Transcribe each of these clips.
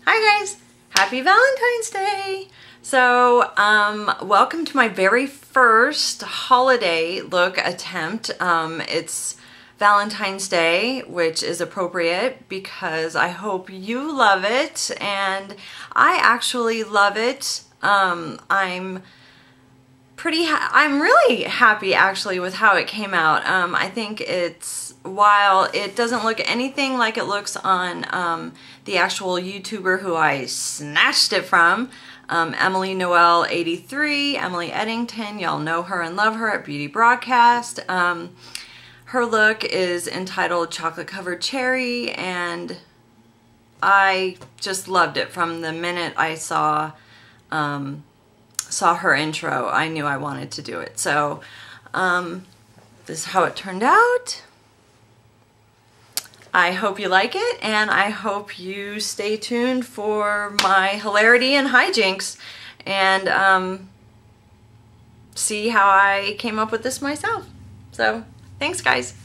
Hi guys, happy Valentine's Day. So welcome to my very first holiday look attempt. It's Valentine's Day, which is appropriate because I hope you love it and I actually love it. I'm really happy actually with how it came out. I think while it doesn't look anything like it looks on the actual YouTuber who I snatched it from, Emily Eddington, y'all know her and love her at Beauty Broadcast. Her look is entitled Chocolate Covered Cherry, and I just loved it from the minute I saw her intro. I knew I wanted to do it. So this is how it turned out. I hope you like it, and I hope you stay tuned for my hilarity and hijinks and see how I came up with this myself. So thanks guys.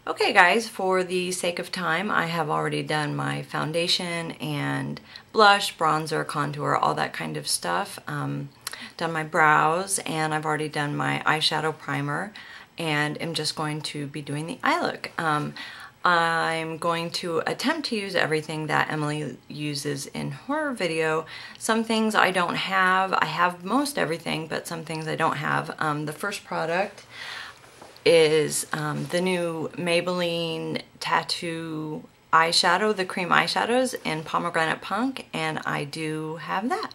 Okay guys, for the sake of time, I have already done my foundation and blush, bronzer, contour, all that kind of stuff. Done my brows, and I've already done my eyeshadow primer, and am just going to be doing the eye look. I'm going to attempt to use everything that Emily uses in her video. Some things I don't have. I have most everything, but some things I don't have. The first product is the new Maybelline Tattoo eyeshadow, the cream eyeshadows in Pomegranate Punk, and I do have that.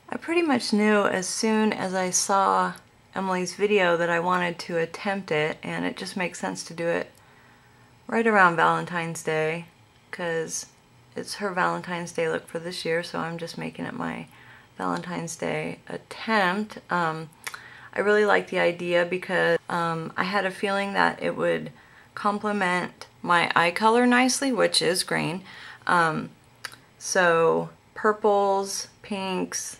I pretty much knew as soon as I saw Emily's video that I wanted to attempt it, and it just makes sense to do it right around Valentine's Day because it's her Valentine's Day look for this year, so I'm just making it my Valentine's Day attempt. I really like the idea because I had a feeling that it would complement my eye color nicely, which is green. So purples, pinks,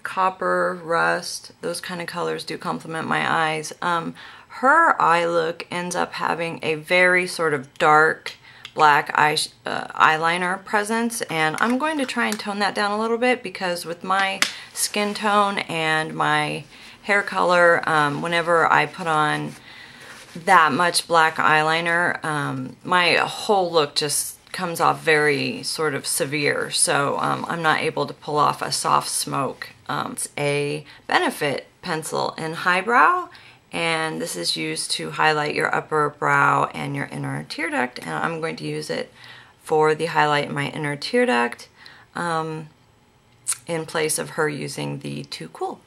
copper, rust, those kind of colors do complement my eyes. Her eye look ends up having a very sort of dark black eyeliner presence, and I'm going to try and tone that down a little bit because with my skin tone and my hair color, whenever I put on that much black eyeliner, my whole look just comes off very sort of severe, so I'm not able to pull off a soft smoke. It's a Benefit pencil in highbrow, and this is used to highlight your upper brow and your inner tear duct, and I'm going to use it for the highlight in my inner tear duct in place of her using the Too Cool.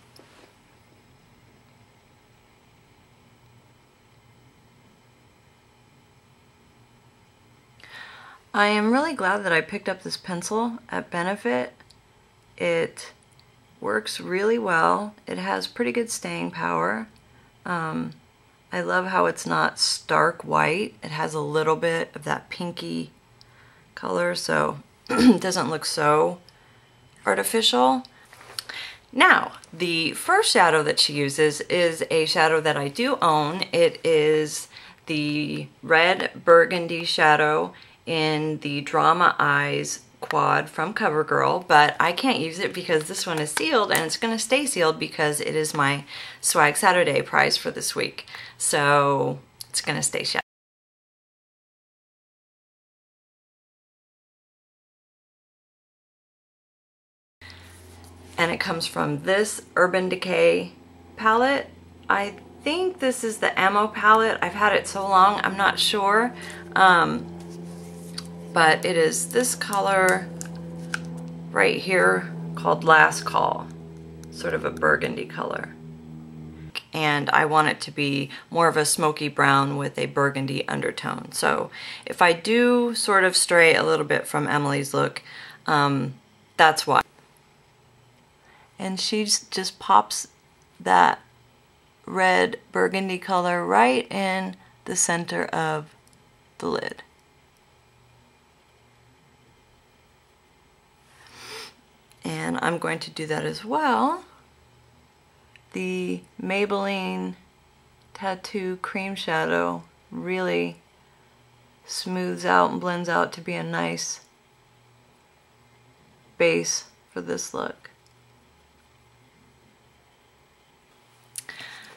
I am really glad that I picked up this pencil at Benefit. It works really well. It has pretty good staying power. I love how it's not stark white. It has a little bit of that pinky color, so it doesn't look so artificial. Now, the first shadow that she uses is a shadow that I do own. It is the red burgundy shadow in the Drama Eyes quad from CoverGirl, but I can't use it because this one is sealed, and it's going to stay sealed because it is my Swag Saturday prize for this week. So it's going to stay shut. And it comes from this Urban Decay palette. I think this is the Ammo palette. I've had it so long, I'm not sure. But it is this color right here called Last Call, sort of a burgundy color. And I want it to be more of a smoky brown with a burgundy undertone. So if I do sort of stray a little bit from Emily's look, that's why. And she just pops that red burgundy color right in the center of the lid. And I'm going to do that as well the Maybelline Tattoo Cream Shadow really smooths out and blends out to be a nice base for this look.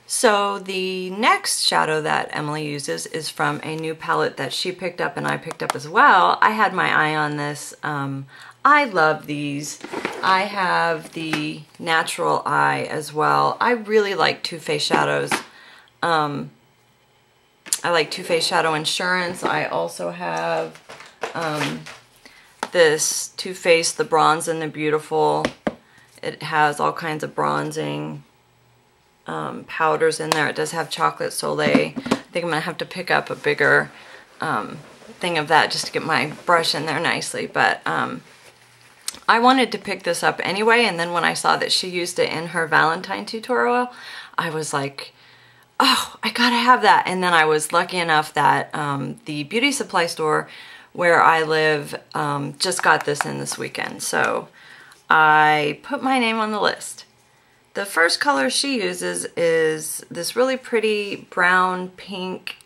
So the next shadow that Emily uses is from a new palette that she picked up and I picked up as well. I had my eye on this. I love these. I have the Natural Eye as well. I really like Too Faced shadows. I like Too Faced Shadow Insurance. I also have this Too Faced The Bronze and the Beautiful. It has all kinds of bronzing powders in there. It does have Chocolate Soleil. I think I'm gonna have to pick up a bigger thing of that just to get my brush in there nicely, but I wanted to pick this up anyway, and then when I saw that she used it in her Valentine tutorial, I was like, oh, I gotta have that. And then I was lucky enough that the beauty supply store where I live just got this in this weekend, so I put my name on the list. The first color she uses is this really pretty brown pink,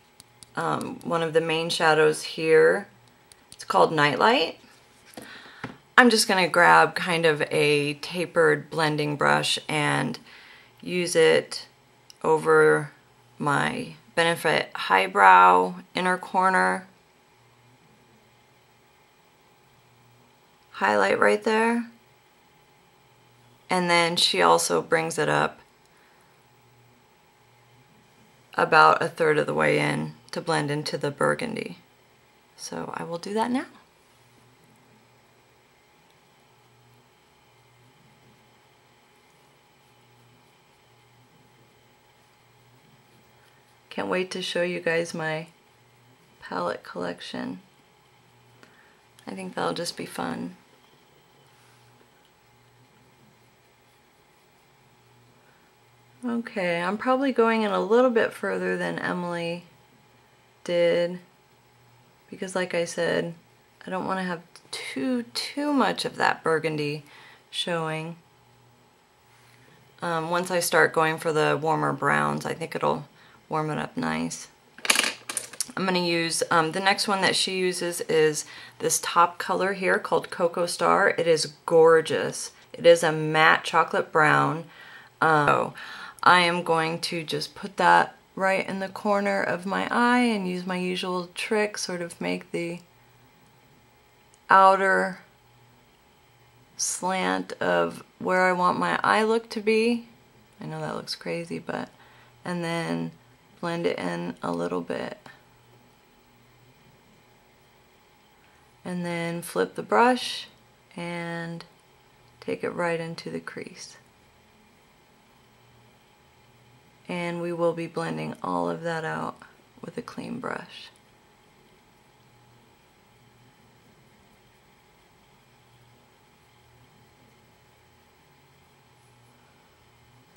one of the main shadows here. It's called Nightlight. I'm just going to grab kind of a tapered blending brush and use it over my Benefit Highbrow inner corner. Highlight right there. And then she also brings it up about 1/3 of the way in to blend into the burgundy. So I will do that now. Can't wait to show you guys my palette collection. I think that'll just be fun. Okay, I'm probably going in a little bit further than Emily did because, like I said, I don't want to have too much of that burgundy showing. Once I start going for the warmer browns, I think it'll warm it up nice. I'm going to use, the next one that she uses is this top color here called Cocoa Star. It is gorgeous. It is a matte chocolate brown. So I am going to just put that right in the corner of my eye and use my usual trick, sort of make the outer slant of where I want my eye look to be. I know that looks crazy, but, and then blend it in a little bit. And then flip the brush and take it right into the crease. And we will be blending all of that out with a clean brush.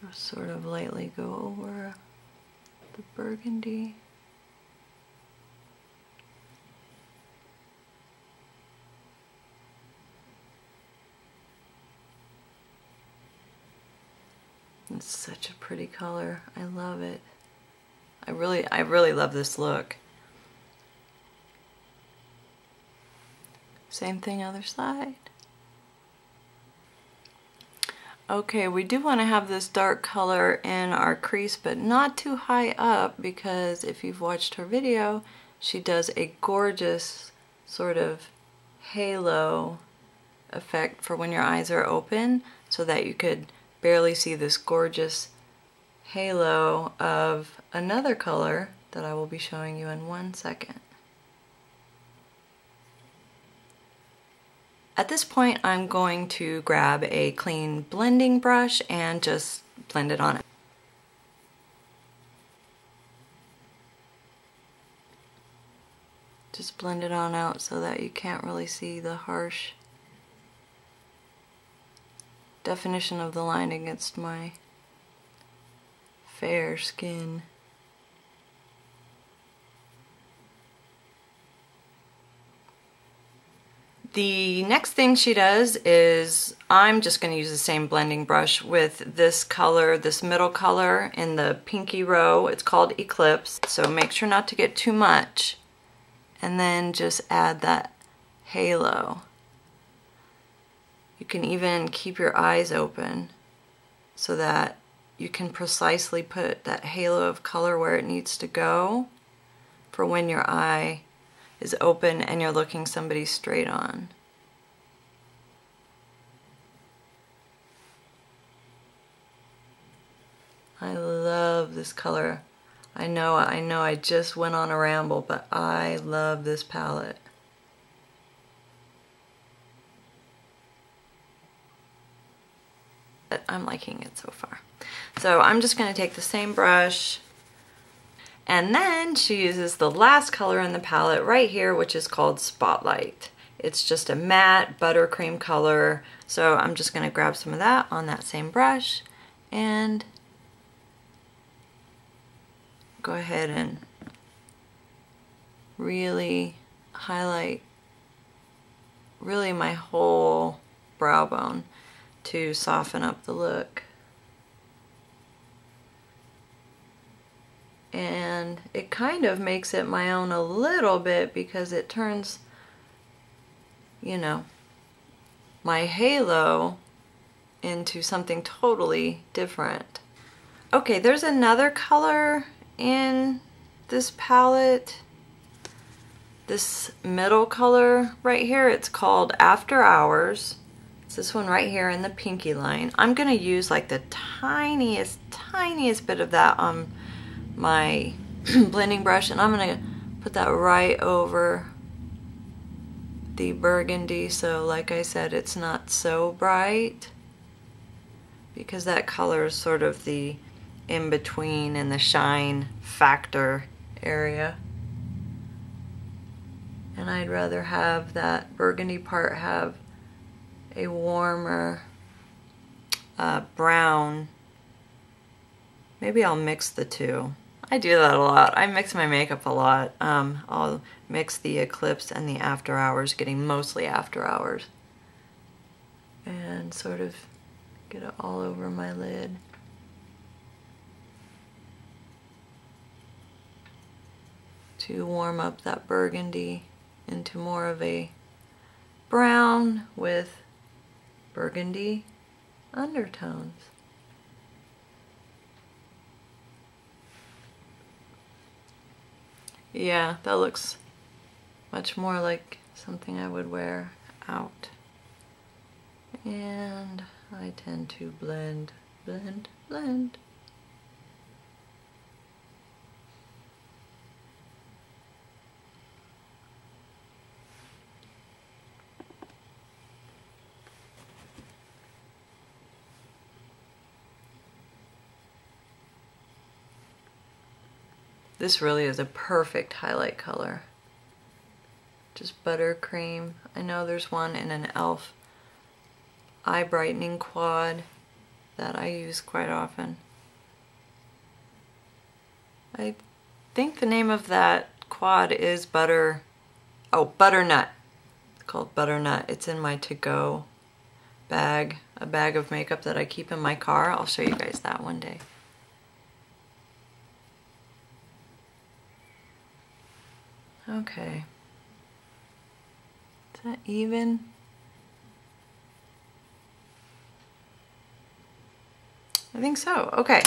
I'll sort of lightly go over the burgundy. It's such a pretty color. I love it. I really love this look. Same thing other side. Okay, we do want to have this dark color in our crease, but not too high up, because if you've watched her video, she does a gorgeous sort of halo effect for when your eyes are open, so that you could barely see this gorgeous halo of another color that I will be showing you in 1 second. At this point, I'm going to grab a clean blending brush and just blend it on it. Just blend it on out so that you can't really see the harsh definition of the line against my fair skin. The next thing she does is, I'm just going to use the same blending brush with this color, this middle color in the pinky row. It's called Eclipse, so make sure not to get too much. And then just add that halo. You can even keep your eyes open so that you can precisely put that halo of color where it needs to go for when your eye is open and you're looking somebody straight on. I love this color. I know I just went on a ramble, but I love this palette. But I'm liking it so far. So I'm just going to take the same brush, and then she uses the last color in the palette right here, which is called Spotlight. It's just a matte buttercream color, so I'm just going to grab some of that on that same brush and go ahead and really highlight my whole brow bone to soften up the look. And it kind of makes it my own a little bit because it turns, you know, my halo into something totally different. Okay, there's another color in this palette, this middle color right here. It's called After Hours. It's this one right here in the pinky line. I'm gonna use like the tiniest bit of that on my blending brush, and I'm gonna put that right over the burgundy, so like I said, it's not so bright, because that color is sort of the in-between and the shine factor area. And I'd rather have that burgundy part have a warmer brown. Maybe I'll mix the two. I do that a lot. I mix my makeup a lot. I'll mix the Eclipse and the After Hours, getting mostly After Hours, and sort of get it all over my lid. To warm up that burgundy into more of a brown with burgundy undertones. Yeah, that looks much more like something I would wear out. And I tend to blend, blend, blend. This really is a perfect highlight color. Just buttercream. I know there's one in an e.l.f. eye brightening quad that I use quite often. I think the name of that quad is Butternut. It's called Butternut. It's in my to-go bag, a bag of makeup that I keep in my car. I'll show you guys that one day. Okay. Is that even? I think so. Okay.